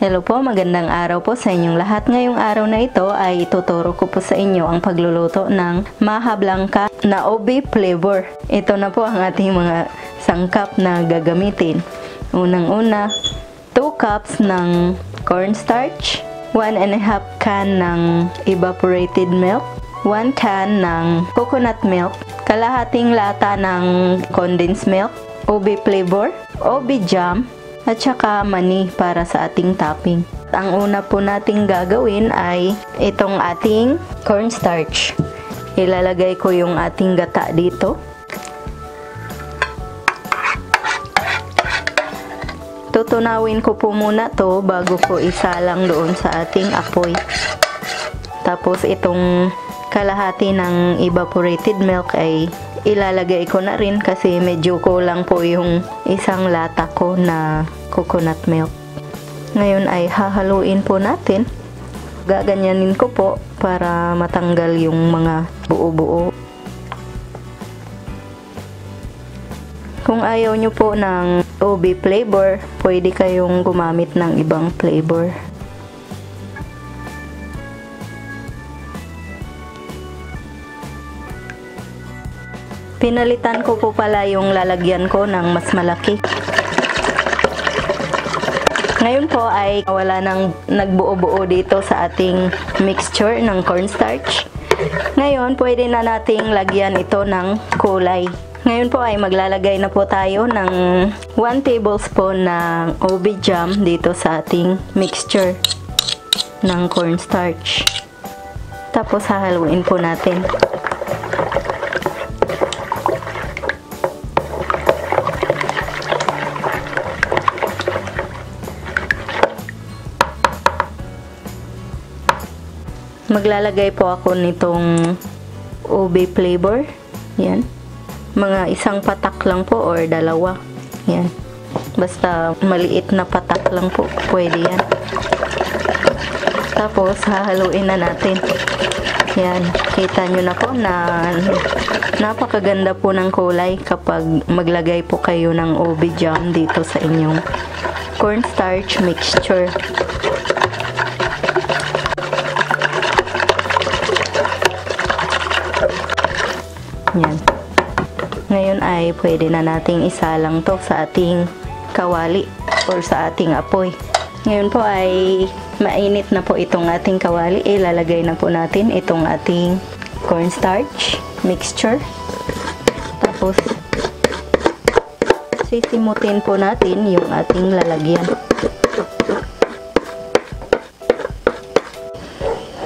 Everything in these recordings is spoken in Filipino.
Hello po, magandang araw po sa inyong lahat. Ngayong araw na ito ay ituturo ko po sa inyo ang pagluluto ng Maja Blanca na ube flavor. Ito na po ang ating mga sangkap na gagamitin. Unang-una, 2 cups ng cornstarch, 1.5 can ng evaporated milk, 1 can ng coconut milk, kalahating lata ng condensed milk, ube flavor, ube jam, at saka mani para sa ating topping. Ang una po nating gagawin ay itong ating cornstarch. Ilalagay ko yung ating gata dito. Tutunawin ko po muna to bago ko isalang doon sa ating apoy. Tapos itong kalahati ng evaporated milk ay ilalagay ko na rin kasi medyo kulang po yung isang lata ko na coconut milk. Ngayon ay hahaluin po natin. Gaganyanin ko po para matanggal yung mga buo-buo. Kung ayaw nyo po ng ube flavor, pwede kayong gumamit ng ibang flavor. Pinalitan ko po pala yung lalagyan ko ng mas malaki. Ngayon po ay wala nang nagbuo-buo dito sa ating mixture ng cornstarch. Ngayon, pwede na nating lagyan ito ng kulay. Ngayon po ay maglalagay na po tayo ng 1 tablespoon ng ube jam dito sa ating mixture ng cornstarch. Tapos hahaluin po natin. Maglalagay po ako nitong ube flavor. Yan. Mga isang patak lang po or dalawa. Yan. Basta maliit na patak lang po. Pwede yan. Tapos hahaluin na natin. Yan. Kita nyo na po na napakaganda po ng kulay kapag maglagay po kayo ng ube jam dito sa inyong cornstarch mixture. Yan. Ngayon ay pwede na nating isalang to sa ating kawali or sa ating apoy. Ngayon po ay mainit na po itong ating kawali. Ilalagay na po natin itong ating cornstarch mixture. Tapos sisimutin po natin yung ating lalagyan.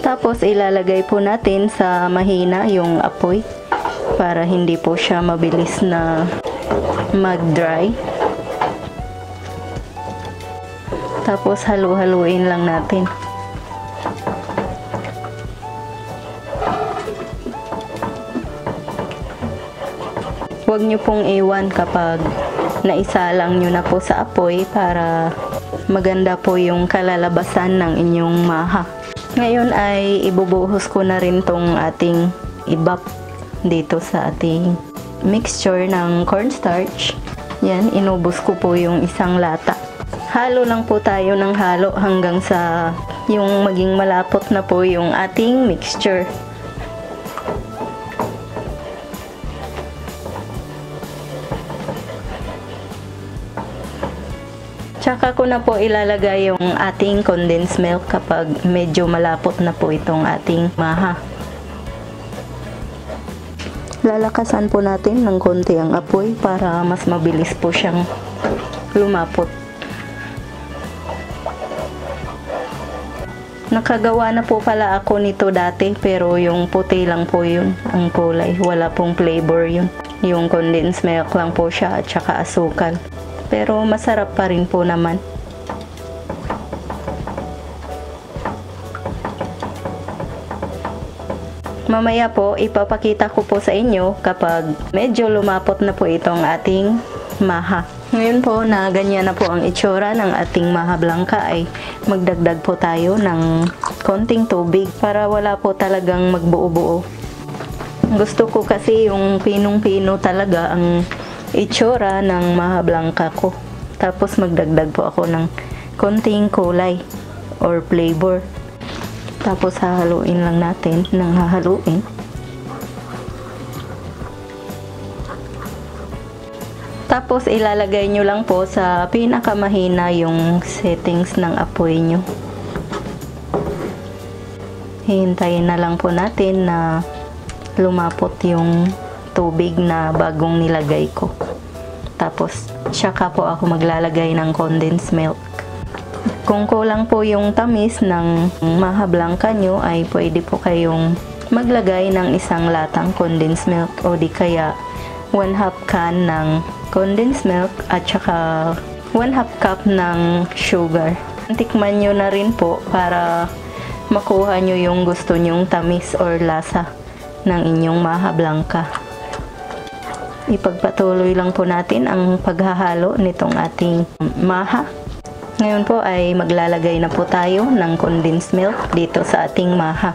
Tapos ilalagay po natin sa mahina yung apoy para hindi po siya mabilis na mag-dry. Tapos halu-haluin lang natin. Huwag nyo pong iwan kapag naisalang nyo na po sa apoy para maganda po yung kalalabasan ng inyong maha. Ngayon ay ibubuhos ko na rin tong ating ibap dito sa ating mixture ng cornstarch. Yan, inubos ko po yung isang lata. Halo lang po tayo ng halo hanggang sa yung maging malapot na po yung ating mixture. Tsaka ko na po ilalagay yung ating condensed milk kapag medyo malapot na po itong ating maha. Lalakasan po natin ng konti ang apoy para mas mabilis po siyang lumapot. Nakagawa na po pala ako nito dati pero yung puti lang po yun ang kulay. Wala pong flavor yun. Yung condensed milk lang po siya at saka asukal. Pero masarap pa rin po naman. Mamaya po, ipapakita ko po sa inyo kapag medyo lumapot na po itong ating maha. Ngayon po na ganyan na po ang itsura ng ating Maja Blanca ay magdagdag po tayo ng konting tubig para wala po talagang magbuo-buo. Gusto ko kasi yung pinong-pino talaga ang itsura ng Maja Blanca ko. Tapos magdagdag po ako ng konting kulay or flavor. Tapos hahaluin lang natin ng hahaluin. Tapos ilalagay nyo lang po sa pinakamahina yung settings ng apoy nyo. Hihintayin na lang po natin na lumapot yung tubig na bagong nilagay ko. Tapos tsaka po ako maglalagay ng condensed milk. Kung kulang po yung tamis ng Maha Blanca nyo ay pwede po kayong maglagay ng isang latang condensed milk o di kaya 1/2 can ng condensed milk at saka 1/2 cup ng sugar. Tikman nyo na rin po para makuha nyo yung gusto nyong tamis or lasa ng inyong Maha Blanca. Ipagpatuloy lang po natin ang paghahalo nitong ating maha. Ngayon po ay maglalagay na po tayo ng condensed milk dito sa ating maha.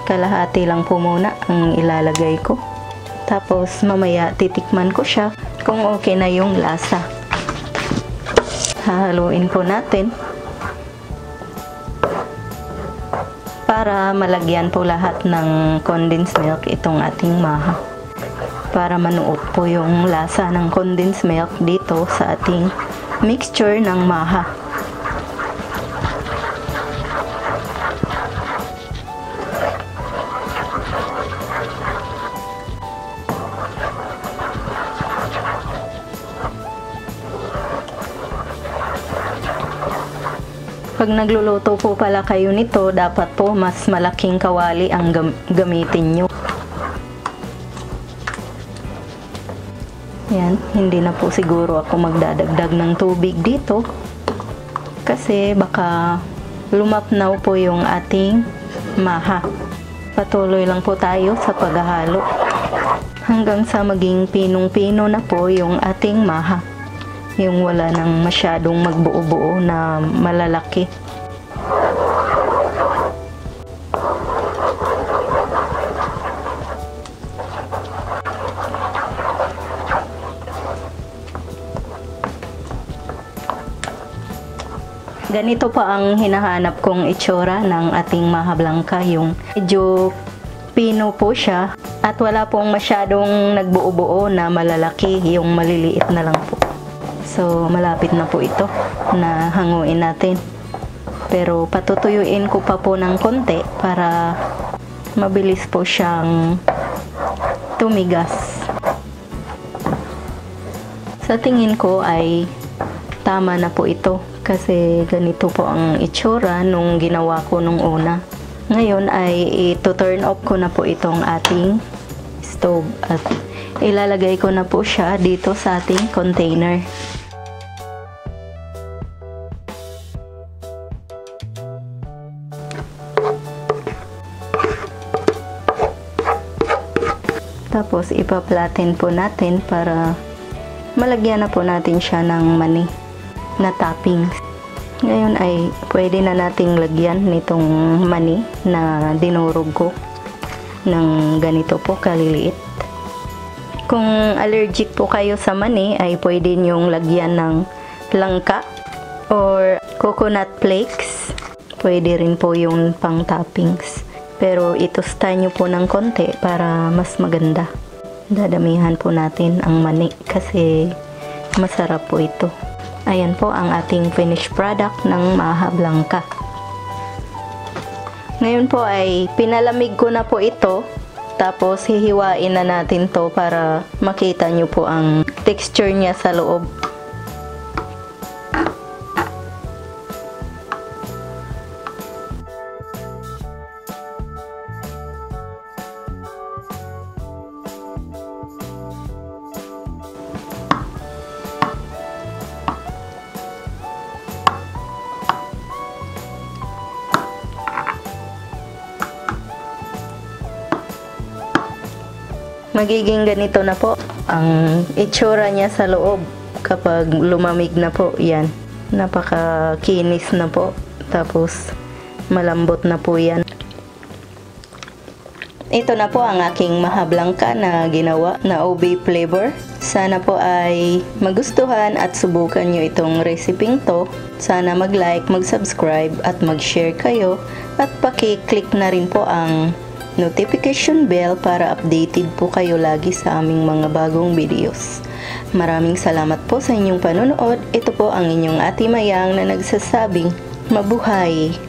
Kalahati lang po muna ang ilalagay ko. Tapos mamaya titikman ko siya kung okay na yung lasa. Hahaluin po natin para malagyan po lahat ng condensed milk itong ating maha. Para manuot po yung lasa ng condensed milk dito sa ating mixture ng maha. Pag nagluluto po pala kayo nito, dapat po mas malaking kawali ang gamitin nyo. Yan, hindi na po siguro ako magdadagdag ng tubig dito. Kasi baka lumapnaw po yung ating maha. Patuloy lang po tayo sa paghahalo hanggang sa maging pinong-pino na po yung ating maha. Yung wala nang masyadong magbuo-buo na malalaki. Ganito pa ang hinahanap kong itsura ng ating Maha Blanca. Yung medyo pino po siya at wala pong masyadong nagbuo-buo na malalaki. Yung maliliit na lang po. So, malapit na po ito na hanguin natin. Pero patutuyuin ko pa po ng konti para mabilis po siyang tumigas. Sa tingin ko ay tama na po ito kasi ganito po ang itsura nung ginawa ko nung una. Ngayon ay ito-turn off ko na po itong ating stove at ilalagay ko na po siya dito sa ating container. Tapos ipa-flatten po natin para malagyan na po natin siya ng mani na toppings. Ngayon ay pwede na nating lagyan nitong mani na dinurog ko ng ganito po kaliliit. Kung allergic po kayo sa mani ay pwede nyong lagyan ng langka or coconut flakes. Pwede rin po yung pang toppings. Pero itosta nyo po ng konti para mas maganda. Dadamihan po natin ang mani kasi masarap po ito. Ayan po ang ating finished product ng Maha Blanca. Ngayon po ay pinalamig ko na po ito. Tapos hihiwain na natin to para makita nyo po ang texture niya sa loob. Magiging ganito na po ang itsura niya sa loob kapag lumamig na po. Yan, napakakinis na po, tapos malambot na po yan. Ito na po ang aking mahablangka na ginawa na ube flavor. Sana po ay magustuhan at subukan nyo itong recipe to. Sana mag-like, mag-subscribe at mag-share kayo at paki-click na rin po ang notification bell para updated po kayo lagi sa aming mga bagong videos. Maraming salamat po sa inyong panonood. Ito po ang inyong Ate Mayang na nagsasabing mabuhay!